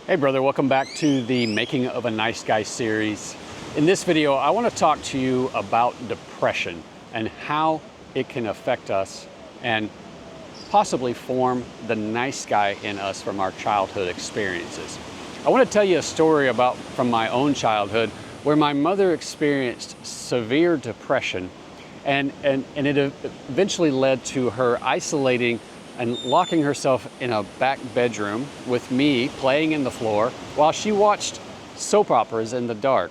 Hey brother, welcome back to the Making of a Nice Guy series. In this video, I want to talk to you about depression and how it can affect us and possibly form the nice guy in us from our childhood experiences. I want to tell you a story from my own childhood where my mother experienced severe depression and it eventually led to her isolating and locking herself in a back bedroom with me playing in the floor while she watched soap operas in the dark.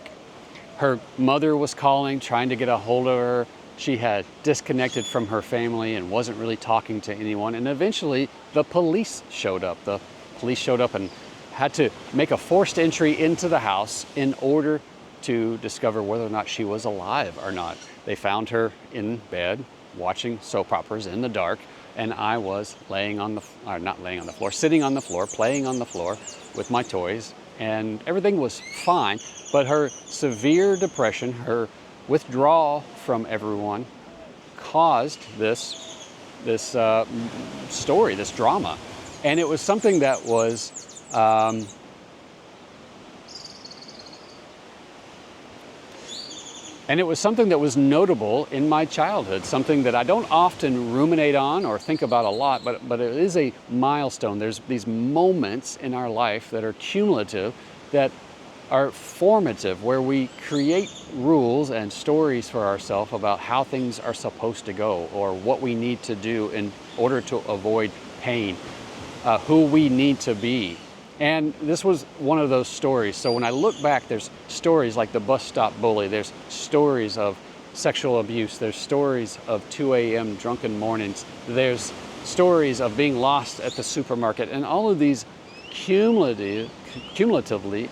Her mother was calling, trying to get a hold of her. She had disconnected from her family and wasn't really talking to anyone. And eventually the police showed up. The police showed up and had to make a forced entry into the house in order to discover whether or not she was alive or not. They found her in bed watching soap operas in the dark. And I was sitting on the floor, playing on the floor with my toys, and everything was fine. But her severe depression, her withdrawal from everyone, caused this story, this drama. And it was something that was notable in my childhood, something that I don't often ruminate on or think about a lot, but it is a milestone. There's these moments in our life that are cumulative, that are formative, where we create rules and stories for ourselves about how things are supposed to go or what we need to do in order to avoid pain, who we need to be. And this was one of those stories. So when I look back, there's stories like the bus stop bully, there's stories of sexual abuse, there's stories of 2 a.m. drunken mornings, there's stories of being lost at the supermarket, and all of these cumulatively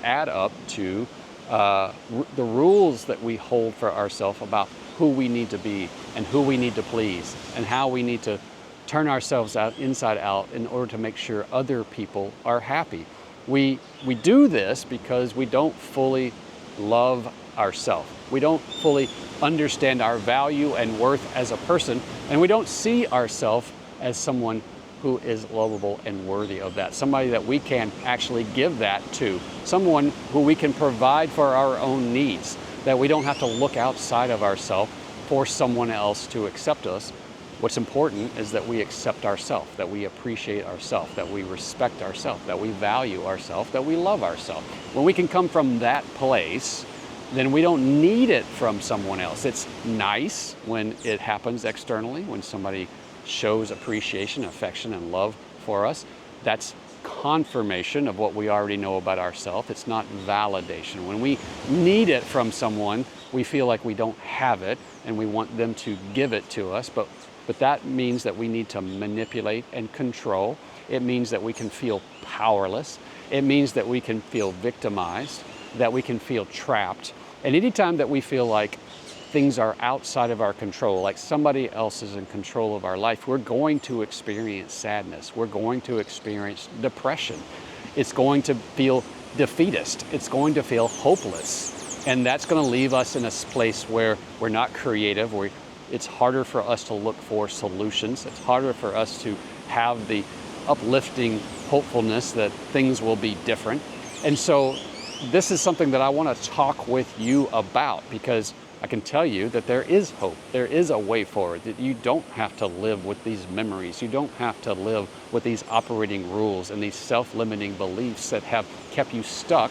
add up to the rules that we hold for ourselves about who we need to be and who we need to please and how we need to turn ourselves out inside out in order to make sure other people are happy. We do this because we don't fully love ourselves. We don't fully understand our value and worth as a person, and we don't see ourselves as someone who is lovable and worthy of that. Somebody that we can actually give that to. Someone who we can provide for our own needs, that we don't have to look outside of ourselves for someone else to accept us. What's important is that we accept ourselves, that we appreciate ourselves, that we respect ourselves, that we value ourselves, that we love ourselves. When we can come from that place, then we don't need it from someone else. It's nice when it happens externally, when somebody shows appreciation, affection, and love for us. That's confirmation of what we already know about ourselves. It's not validation. When we need it from someone, we feel like we don't have it and we want them to give it to us, but that means that we need to manipulate and control. It means that we can feel powerless. It means that we can feel victimized, that we can feel trapped. And anytime that we feel like things are outside of our control, like somebody else is in control of our life, we're going to experience sadness. We're going to experience depression. It's going to feel defeatist. It's going to feel hopeless. And that's going to leave us in a place where we're not creative. It's harder for us to look for solutions. It's harder for us to have the uplifting hopefulness that things will be different. And so this is something that I want to talk with you about, because I can tell you that there is hope. There is a way forward, that you don't have to live with these memories. You don't have to live with these operating rules and these self-limiting beliefs that have kept you stuck,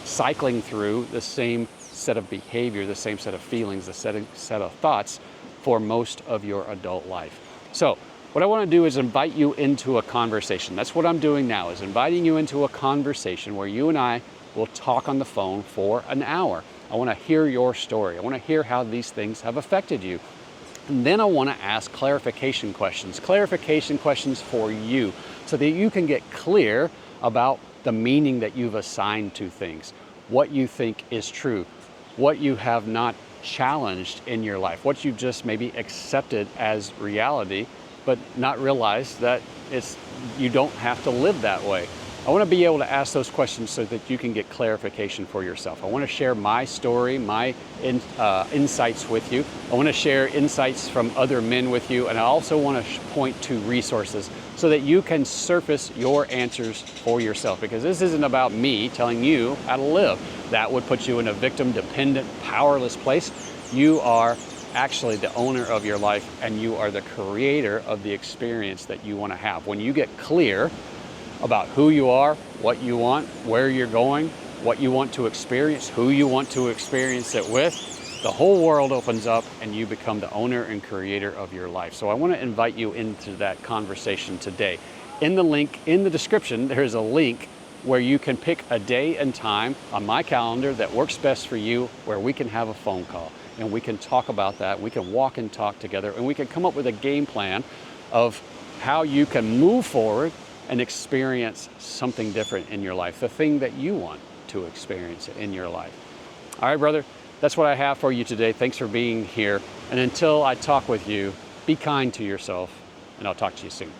cycling through the same set of behavior, the same set of feelings, the set of thoughts for most of your adult life. So what I want to do is invite you into a conversation. That's what I'm doing now, is inviting you into a conversation where you and I will talk on the phone for an hour. I want to hear your story. I want to hear how these things have affected you. And then I want to ask clarification questions for you, so that you can get clear about the meaning that you've assigned to things, what you think is true, what you have not challenged in your life, what you've just maybe accepted as reality, but not realized that you don't have to live that way. I want to be able to ask those questions so that you can get clarification for yourself. I want to share my story, my insights with you. I want to share insights from other men with you, and I also want to point to resources so so that you can surface your answers for yourself. Because this isn't about me telling you how to live. That would put you in a victim dependent, powerless place. You are actually the owner of your life, and you are the creator of the experience that you want to have. When you get clear about who you are, what you want, where you're going, what you want to experience, who you want to experience it with, the whole world opens up and you become the owner and creator of your life. So I want to invite you into that conversation today. In the link in the description, there's a link where you can pick a day and time on my calendar that works best for you, where we can have a phone call and we can talk about that. We can walk and talk together, and we can come up with a game plan of how you can move forward and experience something different in your life, the thing that you want to experience in your life. All right, brother, that's what I have for you today. Thanks for being here. And until I talk with you, be kind to yourself, and I'll talk to you soon.